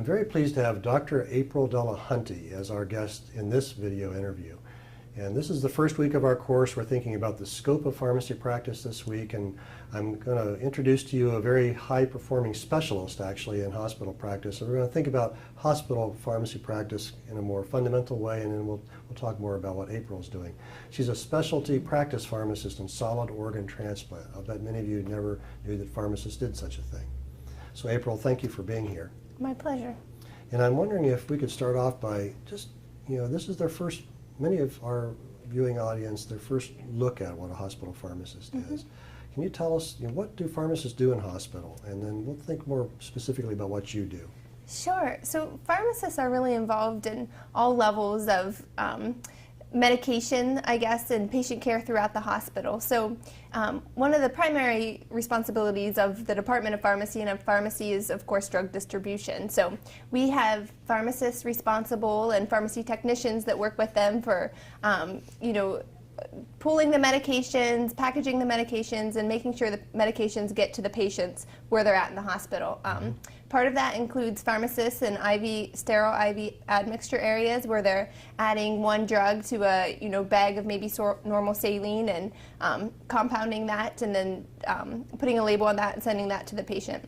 very pleased to have Dr. April Delahunty as our guest in this video interview. And this is the first week of our course. We're thinking about the scope of pharmacy practice this week, and I'm going to introduce to you a very high-performing specialist, actually, in hospital practice. So we're going to think about hospital pharmacy practice in a more fundamental way, and then we'll talk more about what April's doing. She's a specialty practice pharmacist in solid organ transplant. I'll bet many of you never knew that pharmacists did such a thing. So April, thank you for being here. My pleasure. And I'm wondering if we could start off by just, this is their first, many of our viewing audience, their first look at what a hospital pharmacist is. Can you tell us, what do pharmacists do in hospital? And then we'll think more specifically about what you do. Sure. So pharmacists are really involved in all levels of medication, I guess, and patient care throughout the hospital. So one of the primary responsibilities of the Department of Pharmacy and of pharmacy is, of course, drug distribution. So we have pharmacists responsible and pharmacy technicians that work with them for, pooling the medications, packaging the medications, and making sure the medications get to the patients where they're at in the hospital. Part of that includes pharmacists in sterile IV admixture areas where they're adding one drug to a bag of maybe normal saline and compounding that, and then putting a label on that and sending that to the patient.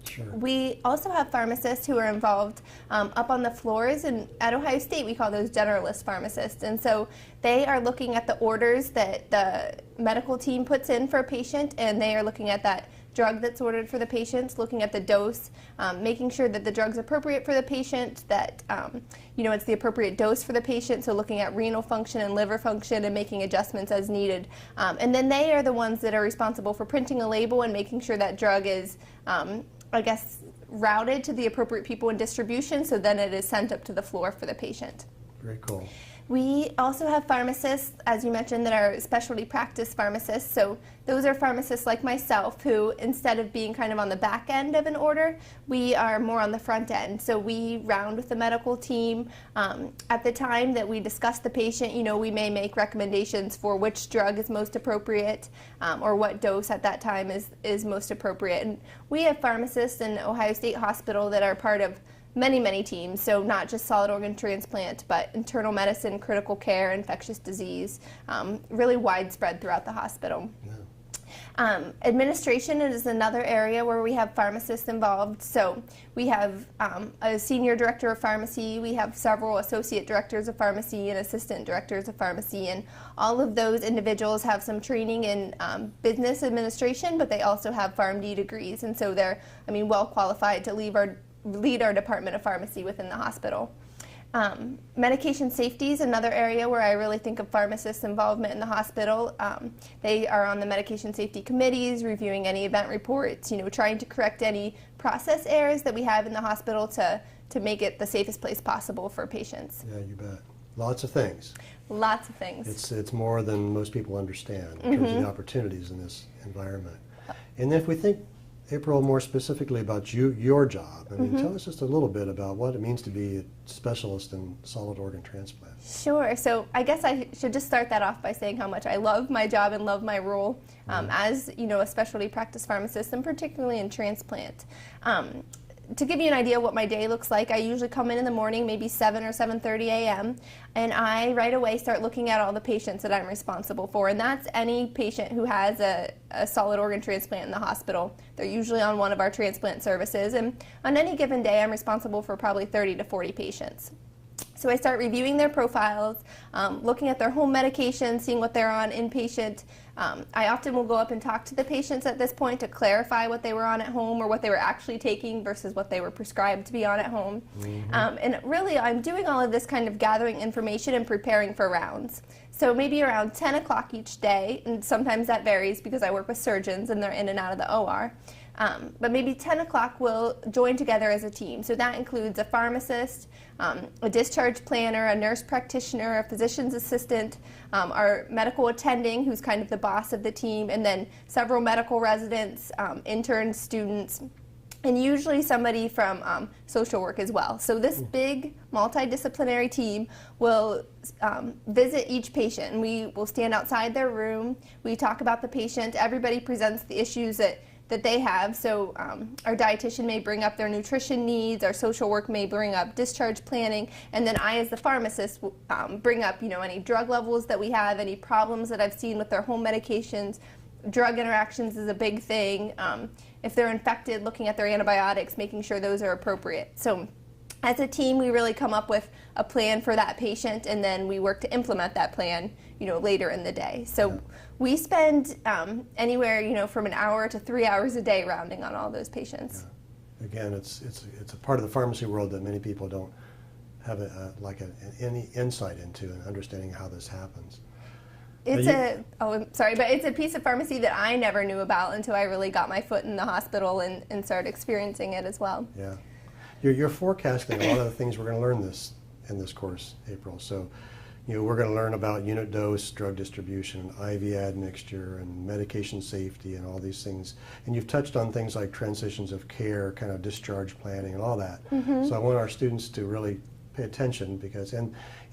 Sure. We also have pharmacists who are involved up on the floors, and at Ohio State we call those generalist pharmacists, and so they are looking at the orders that the medical team puts in for a patient, and they are looking at that drug that's ordered for the patients, looking at the dose, making sure that the drug's appropriate for the patient, that it's the appropriate dose for the patient, so looking at renal function and liver function and making adjustments as needed. And then they are the ones that are responsible for printing a label and making sure that drug is routed to the appropriate people in distribution, so then it is sent up to the floor for the patient. Very cool. We also have pharmacists, as you mentioned, that are specialty practice pharmacists. So those are pharmacists like myself who, instead of being kind of on the back end of an order, we are more on the front end. So we round with the medical team. At the time that we discuss the patient, we may make recommendations for which drug is most appropriate or what dose at that time is most appropriate. And we have pharmacists in Ohio State Hospital that are part of many teams, so not just solid organ transplant, but internal medicine, critical care, infectious disease, really widespread throughout the hospital. Yeah. Administration is another area where we have pharmacists involved. So we have a senior director of pharmacy, we have several associate directors of pharmacy and assistant directors of pharmacy, and all of those individuals have some training in business administration, but they also have PharmD degrees, and so they're well qualified to lead our Department of Pharmacy within the hospital. Medication safety is another area where I really think of pharmacists' involvement in the hospital. They are on the medication safety committees, reviewing any event reports, trying to correct any process errors that we have in the hospital to make it the safest place possible for patients. Yeah, you bet. Lots of things. Lots of things. It's more than most people understand in terms of the opportunities in this environment. And if we think, April, more specifically about your job, tell us just a little bit about what it means to be a specialist in solid organ transplant. Sure. So I guess I should just start that off by saying how much I love my job and love my role as a specialty practice pharmacist, and particularly in transplant. To give you an idea of what my day looks like, I usually come in the morning, maybe 7 or 7:30 a.m., and I right away start looking at all the patients that I'm responsible for, and that's any patient who has a solid organ transplant in the hospital. They're usually on one of our transplant services, and on any given day I'm responsible for probably 30 to 40 patients. So I start reviewing their profiles, looking at their home medications, seeing what they're on inpatient. I often will go up and talk to the patients at this point to clarify what they were on at home or what they were actually taking versus what they were prescribed to be on at home. And really, I'm doing all of this kind of gathering information and preparing for rounds. So maybe around 10 o'clock each day, and sometimes that varies because I work with surgeons and they're in and out of the OR. But maybe 10 o'clock we'll join together as a team. So that includes a pharmacist, a discharge planner, a nurse practitioner, a physician's assistant, our medical attending, who's kind of the boss of the team, and then several medical residents, interns, students, and usually somebody from social work as well. So this big multidisciplinary team will visit each patient, and we will stand outside their room. We talk about the patient. Everybody presents the issues that that they have. So our dietitian may bring up their nutrition needs, our social work may bring up discharge planning, and then I as the pharmacist bring up any drug levels that we have, any problems that I've seen with their home medications. Drug interactions is a big thing. If they're infected, looking at their antibiotics, making sure those are appropriate. So as a team, we really come up with a plan for that patient, and then we work to implement that plan later in the day. So we spend anywhere from an hour to 3 hours a day rounding on all those patients. Yeah. Again, it's a part of the pharmacy world that many people don't have any insight into and understanding how this happens. I'm sorry, but it's a piece of pharmacy that I never knew about until I really got my foot in the hospital and started experiencing it as well. Yeah. You're forecasting a lot of the things we're going to learn in this course, April. So, we're going to learn about unit dose, drug distribution, IV admixture, and medication safety, and all these things. And you've touched on things like transitions of care, kind of discharge planning, and all that. Mm-hmm. So I want our students to really pay attention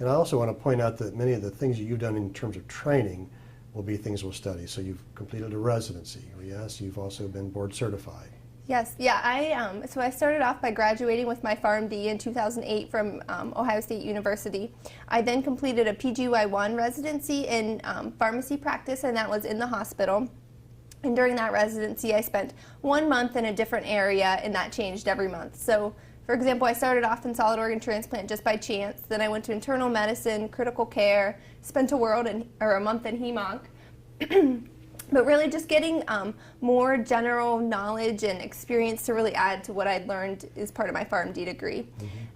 and I also want to point out that many of the things that you've done in terms of training will be things we'll study. So you've completed a residency. Yes, you've also been board certified. Yes, yeah. So I started off by graduating with my PharmD in 2008 from Ohio State University. I then completed a PGY1 residency in pharmacy practice, and that was in the hospital. And during that residency, I spent 1 month in a different area, and that changed every month. So, for example, I started off in solid organ transplant just by chance. Then I went to internal medicine, critical care, spent a month in HEMONC. But really just getting more general knowledge and experience to really add to what I'd learned as part of my PharmD degree.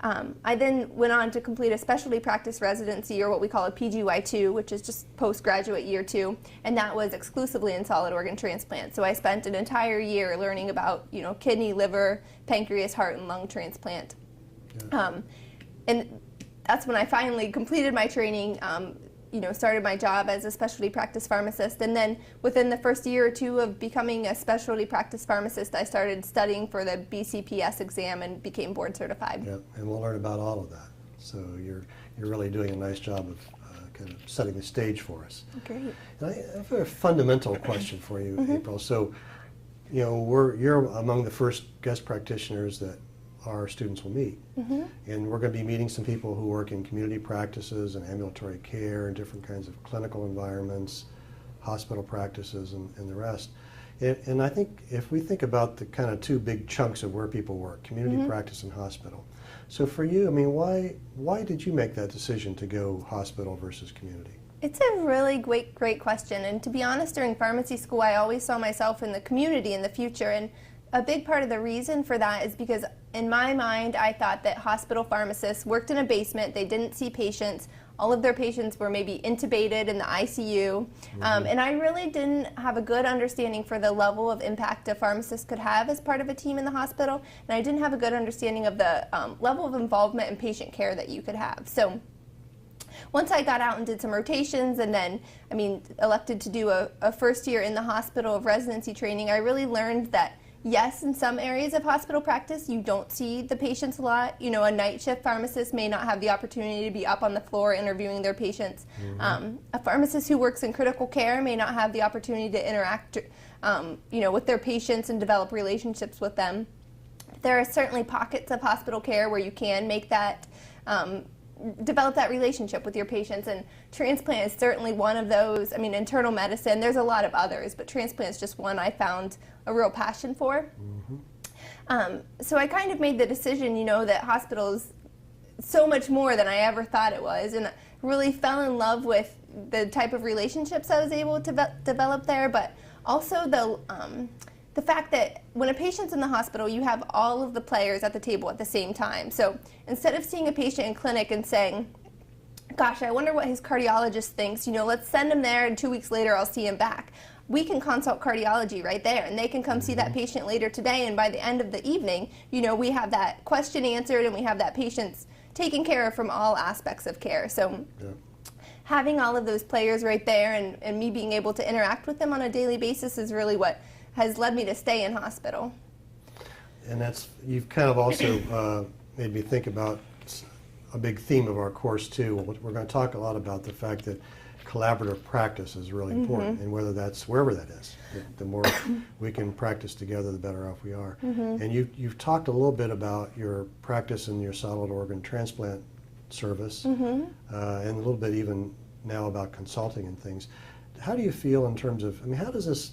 Mm-hmm. I then went on to complete a specialty practice residency, or what we call a PGY2, which is just postgraduate year 2, and that was exclusively in solid organ transplant. So I spent an entire year learning about kidney, liver, pancreas, heart, and lung transplant. Yeah. And that's when I finally completed my training. Started my job as a specialty practice pharmacist, and then within the first year or two of becoming a specialty practice pharmacist, I started studying for the BCPS exam and became board certified. Yeah, and we'll learn about all of that. So you're really doing a nice job of kind of setting the stage for us. Great. And I have a fundamental question for you, mm-hmm. April. So, you're among the first guest practitioners that our students will meet. Mm-hmm. And we're going to be meeting some people who work in community practices and ambulatory care and different kinds of clinical environments, hospital practices, and the rest. And I think if we think about the kind of two big chunks of where people work, community mm-hmm. practice and hospital. So for you, why did you make that decision to go hospital versus community? It's a really great question. And to be honest, during pharmacy school, I always saw myself in the community in the future. And a big part of the reason for that is because in my mind, I thought that hospital pharmacists worked in a basement, they didn't see patients, all of their patients were maybe intubated in the ICU, mm-hmm. And I really didn't have a good understanding for the level of impact a pharmacist could have as part of a team in the hospital, and I didn't have a good understanding of the level of involvement in patient care that you could have. So once I got out and did some rotations and then, elected to do a first year in the hospital of residency training, I really learned that yes, in some areas of hospital practice, you don't see the patients a lot. A night shift pharmacist may not have the opportunity to be up on the floor interviewing their patients. Mm-hmm. A pharmacist who works in critical care may not have the opportunity to interact, with their patients and develop relationships with them. There are certainly pockets of hospital care where you can make that, develop that relationship with your patients, and transplant is certainly one of those. Internal medicine, there's a lot of others, but transplant is just one I found a real passion for. Mm-hmm. So I kind of made the decision, that hospitals so much more than I ever thought it was, and really fell in love with the type of relationships I was able to develop there, but also the fact that when a patient's in the hospital, you have all of the players at the table at the same time. So instead of seeing a patient in clinic and saying, gosh, I wonder what his cardiologist thinks, let's send him there and 2 weeks later I'll see him back. We can consult cardiology right there, and they can come see that patient later today, and by the end of the evening, we have that question answered and we have that patient's taken care of from all aspects of care. So having all of those players right there and me being able to interact with them on a daily basis is really what has led me to stay in hospital. And you've kind of also made me think about a big theme of our course too. We're going to talk a lot about the fact that collaborative practice is really important, and whether that's wherever that is. The more we can practice together, the better off we are. And you've talked a little bit about your practice in your solid organ transplant service, and a little bit even now about consulting and things. How do you feel in terms of, I mean, how does this,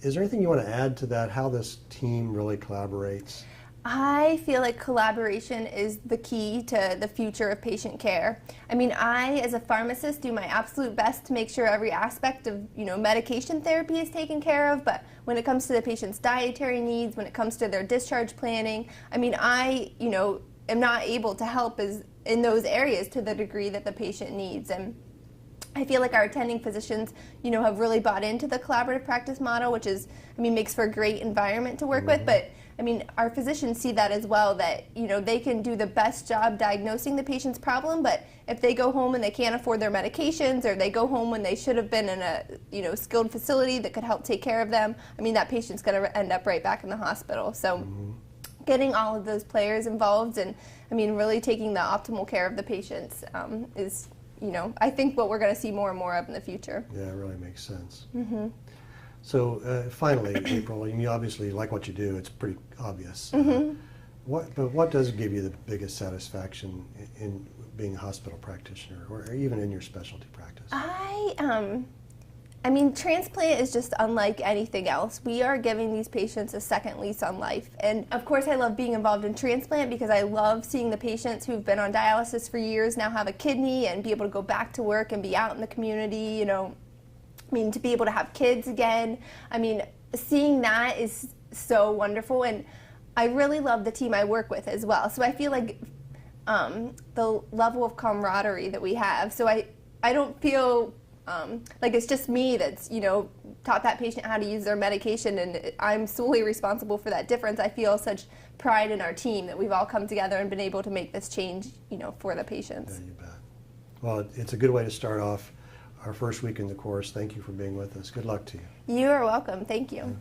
is there anything you want to add to that, how this team really collaborates? I feel like collaboration is the key to the future of patient care. I mean, I, as a pharmacist, do my absolute best to make sure every aspect of, medication therapy is taken care of, but when it comes to the patient's dietary needs, when it comes to their discharge planning, I mean, I, am not able to help in those areas to the degree that the patient needs. And I feel like our attending physicians, have really bought into the collaborative practice model, which is, makes for a great environment to work with. But our physicians see that as well, that, they can do the best job diagnosing the patient's problem, but if they go home and they can't afford their medications, or they go home when they should have been in a, skilled facility that could help take care of them, that patient's going to end up right back in the hospital. So getting all of those players involved and, really taking the optimal care of the patients is, I think what we're going to see more and more of in the future. Yeah, it really makes sense. So finally, April, you obviously like what you do. It's pretty obvious. But what does give you the biggest satisfaction in being a hospital practitioner, or even in your specialty practice? Transplant is just unlike anything else. We are giving these patients a second lease on life. And of course, I love being involved in transplant because I love seeing the patients who've been on dialysis for years now have a kidney and be able to go back to work and be out in the community, to be able to have kids again. Seeing that is so wonderful. And I really love the team I work with as well. So I feel like the level of camaraderie that we have. So I don't feel like it's just me that's, taught that patient how to use their medication, and I'm solely responsible for that difference. I feel such pride in our team that we've all come together and been able to make this change, for the patients. Yeah, you bet. Well, it's a good way to start off our first week in the course. Thank you for being with us. Good luck to you. You are welcome. Thank you.